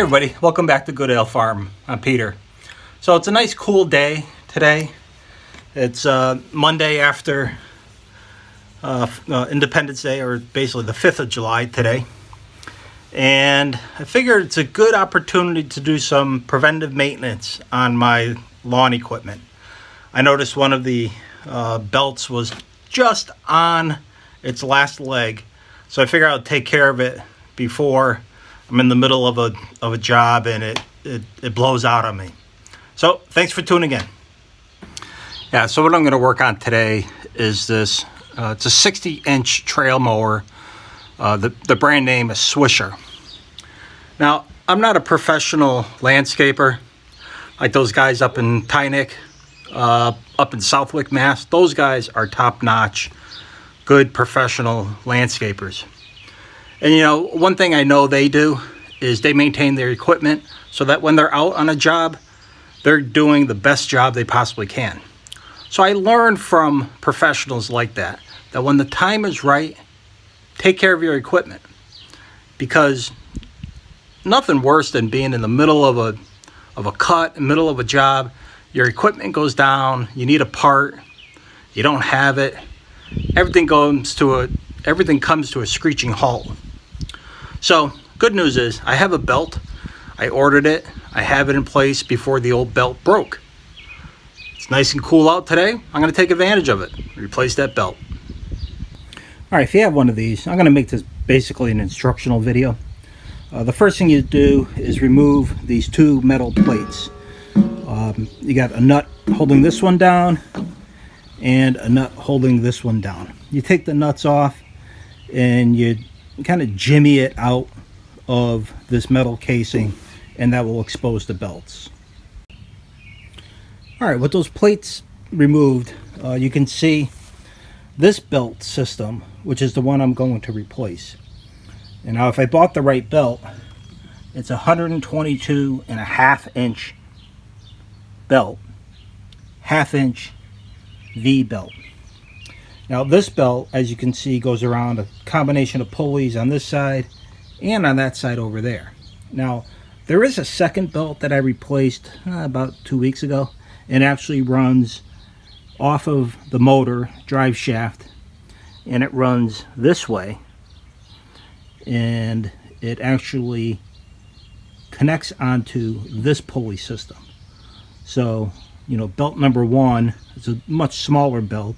everybody, welcome back to Goodale Farm. I'm Peter. So it's a nice cool day today. It's Monday after Independence Day, or basically the 5th of July today. And I figured it's a good opportunity to do some preventive maintenance on my lawn equipment. I noticed one of the belts was just on its last leg, so I figured I'd take care of it before I'm in the middle of a job and it blows out on me. So thanks for tuning in. Yeah, so what I'm going to work on today is this. It's a 60-inch trail mower. The brand name is Swisher. Now, I'm not a professional landscaper like those guys up in Tyneck, up in Southwick, Mass. Those guys are top-notch, good professional landscapers. And you know, one thing I know they do is they maintain their equipment so that when they're out on a job, they're doing the best job they possibly can. So I learned from professionals like that when the time is right, take care of your equipment. Because nothing worse than being in the middle of a cut, in the middle of a job, your equipment goes down, you need a part, you don't have it, everything comes to a screeching halt. So, good news is, I have a belt. I ordered it. I have it in place before the old belt broke. It's nice and cool out today. I'm going to take advantage of it. Replace that belt. Alright, if you have one of these, I'm going to make this basically an instructional video. The first thing you do is remove these two metal plates. You got a nut holding this one down and a nut holding this one down. You take the nuts off and you kind of jimmy it out of this metal casing, and that will expose the belts. Alright, with those plates removed, you can see this belt system, which is the one I'm going to replace. And now if I bought the right belt, it's a 122.5-inch belt, half-inch V belt. Now this belt, as you can see, goes around a combination of pulleys on this side and on that side over there. Now there is a second belt that I replaced about 2 weeks ago, and actually runs off of the motor drive shaft, and it runs this way, and it actually connects onto this pulley system. So, you know, belt number one is a much smaller belt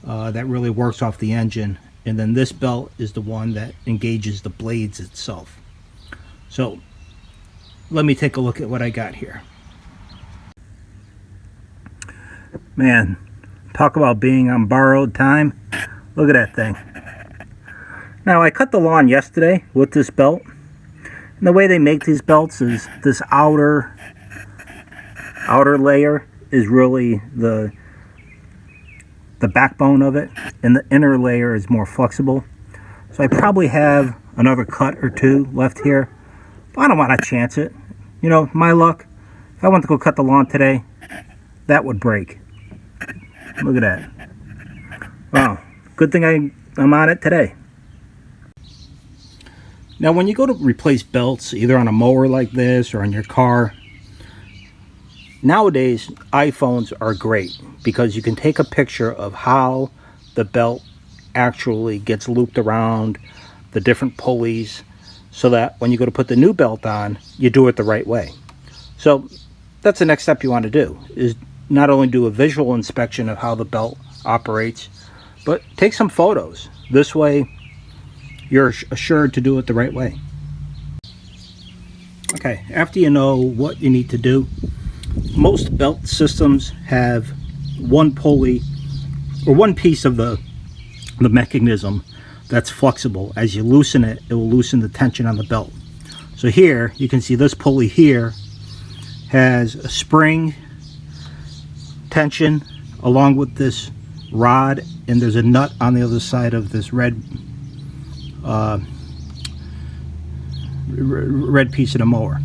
that really works off the engine, and then this belt is the one that engages the blades itself. So let me take a look at what I got here. Man, talk about being on borrowed time. Look at that thing. Now, I cut the lawn yesterday with this belt, and the way they make these belts is this outer layer is really the backbone of it, and the inner layer is more flexible. So I probably have another cut or two left here, but I don't want to chance it. You know, my luck, if I went to go cut the lawn today, that would break. Look at that. Wow, good thing I'm on it today. Now when you go to replace belts, either on a mower like this or on your car, nowadays iPhones are great because you can take a picture of how the belt actually gets looped around the different pulleys, so that when you go to put the new belt on, you do it the right way. So that's the next step you want to do, is not only do a visual inspection of how the belt operates, but take some photos. This way you're assured to do it the right way. Okay, after you know what you need to do, most belt systems have one pulley or one piece of the mechanism that's flexible. As you loosen it, it will loosen the tension on the belt. So here you can see this pulley here has a spring tension along with this rod, and there's a nut on the other side of this red piece of the mower.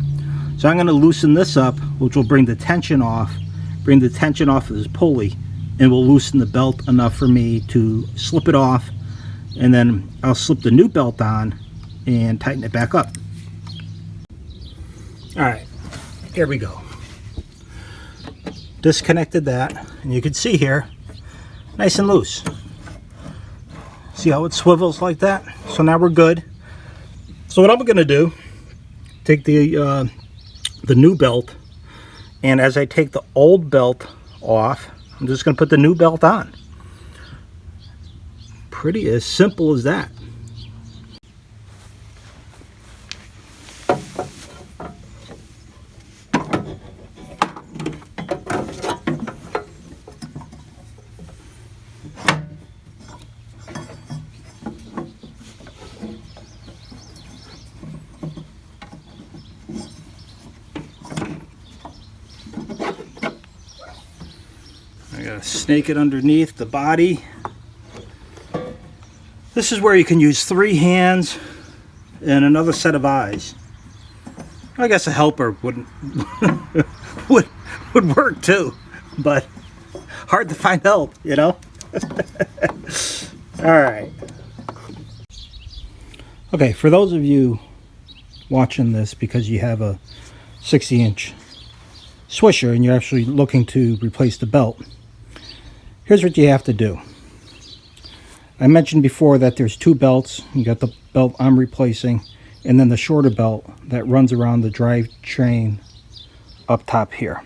So I'm going to loosen this up, which will bring the tension off of this pulley, and will loosen the belt enough for me to slip it off, and then I'll slip the new belt on and tighten it back up. All right, here we go. Disconnected that, and you can see here, nice and loose. See how it swivels like that? So now we're good. So what I'm gonna do, take the new belt, and as I take the old belt off, I'm just gonna put the new belt on. Pretty as simple as that. I gotta snake it underneath the body. This is where you can use 3 hands and another set of eyes. I guess a helper wouldn't would work too, but hard to find help, you know. All right. Okay, for those of you watching this because you have a 60-inch Swisher and you're actually looking to replace the belt, here's what you have to do. I mentioned before that there's 2 belts. You got the belt I'm replacing, and then the shorter belt that runs around the drivetrain up top here.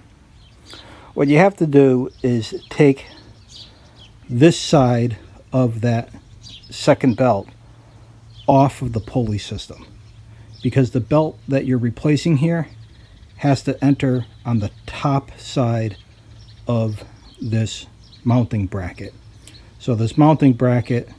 What you have to do is take this side of that second belt off of the pulley system, because the belt that you're replacing here has to enter on the top side of this mounting bracket. So this mounting bracket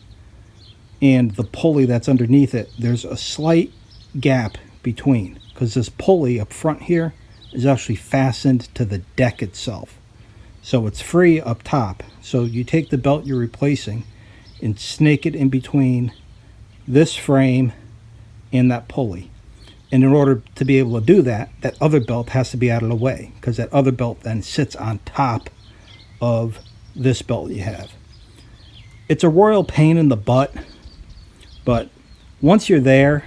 and the pulley that's underneath it, there's a slight gap between, because this pulley up front here is actually fastened to the deck itself. So it's free up top. So you take the belt you're replacing and snake it in between this frame and that pulley. And in order to be able to do that, that other belt has to be out of the way, because that other belt then sits on top of this belt you have. It's a royal pain in the butt, but once you're there,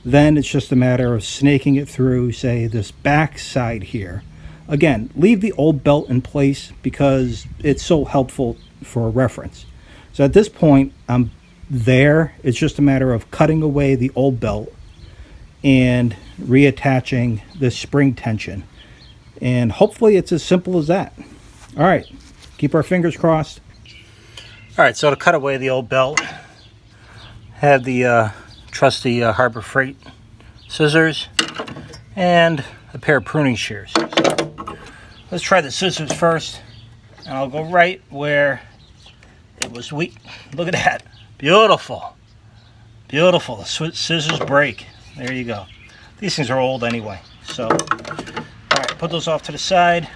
then it's just a matter of snaking it through, say, this back side here. Again, leave the old belt in place because it's so helpful for a reference. So at this point, I'm there. It's just a matter of cutting away the old belt and reattaching this spring tension. And hopefully it's as simple as that. All right, keep our fingers crossed. All right, so to cut away the old belt, have the trusty Harbor Freight scissors and a pair of pruning shears. So let's try the scissors first, and I'll go right where it was weak. Look at that, beautiful, beautiful. The scissors break. There you go. These things are old anyway. So, all right, put those off to the side.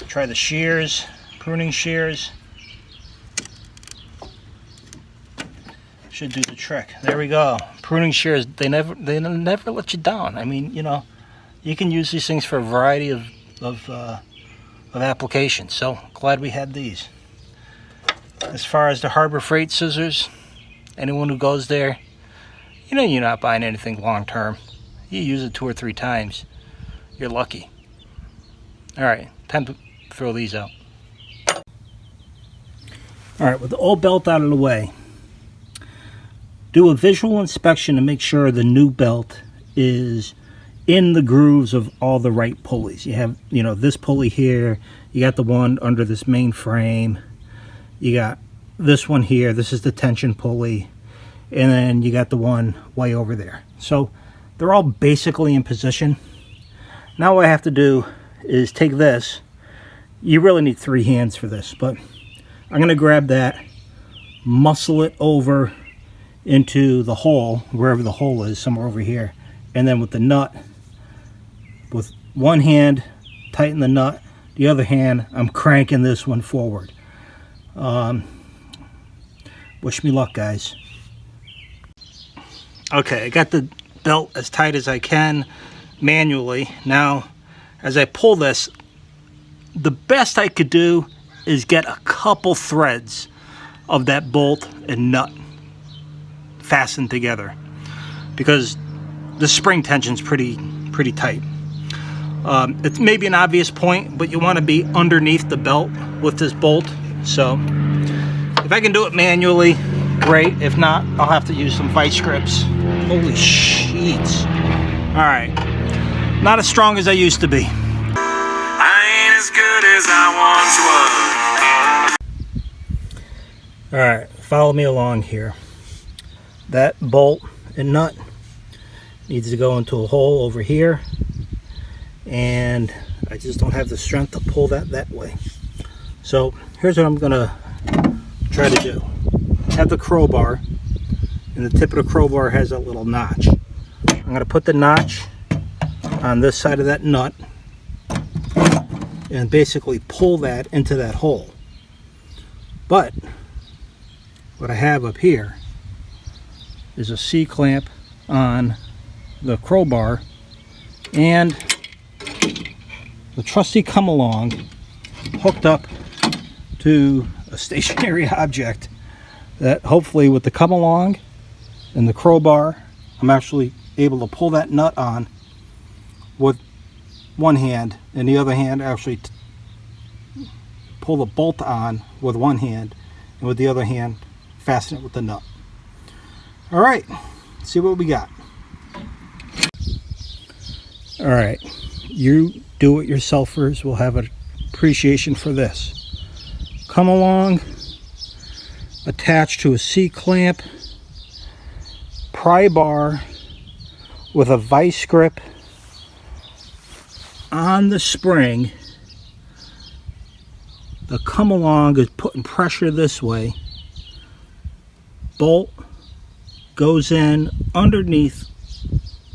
Try the shears, pruning shears. Should do the trick. There we go. Pruning shears, they never let you down. I mean, you know, you can use these things for a variety of applications. So glad we had these. As far as the Harbor Freight scissors, anyone who goes there, you know, you're not buying anything long term. You use it 2 or 3 times, you're lucky. All right, time to throw these out. All right, with the old belt out of the way, do a visual inspection to make sure the new belt is in the grooves of all the right pulleys. You have, you know, this pulley here, you got the one under this main frame, you got this one here, this is the tension pulley, and then you got the one way over there. So they're all basically in position. Now what I have to do is take this. You really need 3 hands for this, but I'm going to grab that, muscle it over into the hole, wherever the hole is, somewhere over here, and then with the nut, with one hand, tighten the nut, the other hand, I'm cranking this one forward. Wish me luck, guys. Okay, I got the belt as tight as I can manually. Now, as I pull this, the best I could do is get a couple threads of that bolt and nut fastened together, because the spring tension's pretty pretty tight. It's maybe an obvious point, but you want to be underneath the belt with this bolt. So if I can do it manually, great. If not, I'll have to use some vice grips. Holy sheets. All right, not as strong as I used to be. I ain't as good as I once was. All right, follow me along here. That bolt and nut needs to go into a hole over here, and I just don't have the strength to pull that way. So here's what I'm gonna try to do. I have the crowbar, and the tip of the crowbar has that little notch. I'm gonna put the notch on this side of that nut and basically pull that into that hole. But what I have up here is a C-clamp on the crowbar and the trusty come along hooked up to a stationary object that hopefully with the come along and the crowbar I'm actually able to pull that nut on with one hand, and the other hand actually pull the bolt on with one hand, and with the other hand fasten it with the nut. All right, let's see what we got. All right, you do-it-yourselfers will have an appreciation for this. Come along attached to a C-clamp, pry bar with a vice grip on the spring. The come along is putting pressure this way. Bolt goes in underneath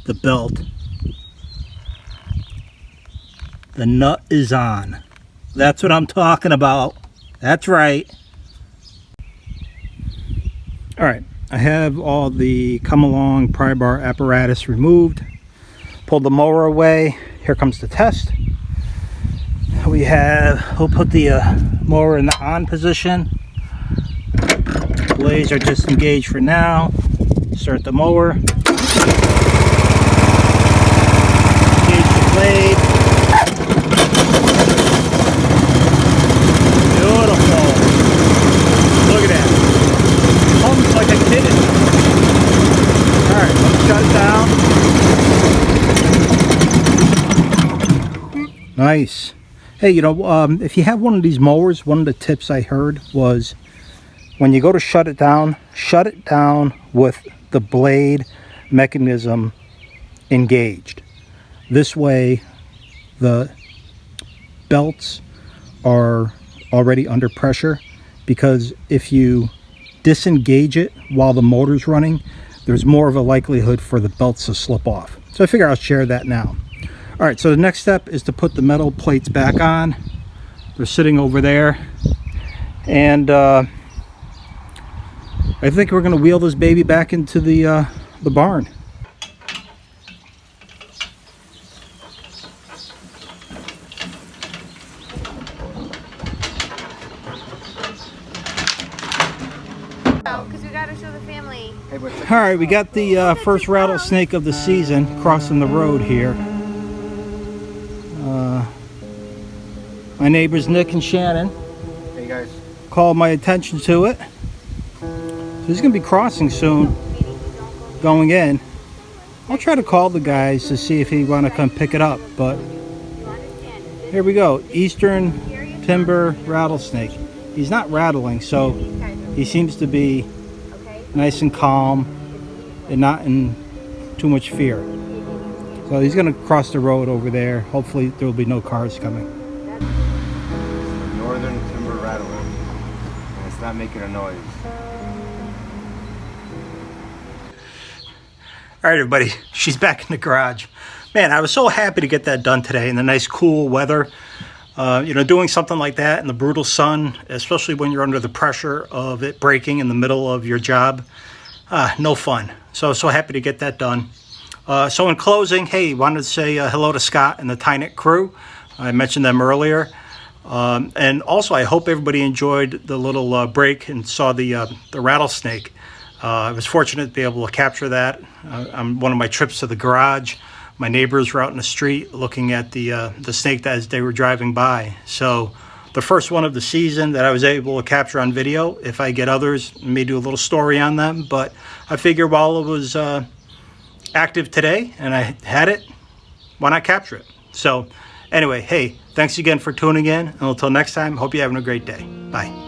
the belt. The nut is on. That's what I'm talking about. That's right. All right, I have all the come along pry bar apparatus removed. Pulled the mower away. Here comes the test. We'll put the mower in the on position. Blades are disengaged for now. Start the mower. Engage the blade. Beautiful. Look at that. Almost like I did it. Alright, let's shut it down. Nice. Hey, you know, if you have one of these mowers, one of the tips I heard was when you go to shut it down with the blade mechanism engaged. This way the belts are already under pressure, because if you disengage it while the motor's running, there's more of a likelihood for the belts to slip off. So I figure I'll share that now. All right, so the next step is to put the metal plates back on. They're sitting over there, and I think we're going to wheel this baby back into the barn. Because we gotta show the family. All right, we got the first rattlesnake of the season crossing the road here. My neighbors Nick and Shannon, Hey guys. called my attention to it. So he's going to be crossing soon, going in. I'll try to call the guys to see if he want to come pick it up, but here we go. Eastern Timber Rattlesnake. He's not rattling, so he seems to be nice and calm and not in too much fear. So he's going to cross the road over there. Hopefully there will be no cars coming. Northern Timber Rattler. And it's not making a noise. All right, everybody, she's back in the garage. Man, I was so happy to get that done today in the nice cool weather. You know, doing something like that in the brutal sun, especially when you're under the pressure of it breaking in the middle of your job, no fun. So happy to get that done. So in closing, hey, wanted to say hello to Scott and the Tynet crew. I mentioned them earlier. And also, I hope everybody enjoyed the little break and saw the rattlesnake. I was fortunate to be able to capture that on one of my trips to the garage My neighbors were out in the street looking at the snake as they were driving by. So the first one of the season that I was able to capture on video. If I get others, I may do a little story on them. But I figured while it was active today and I had it, why not capture it? So anyway, hey, thanks again for tuning in. And until next time, hope you're having a great day. Bye.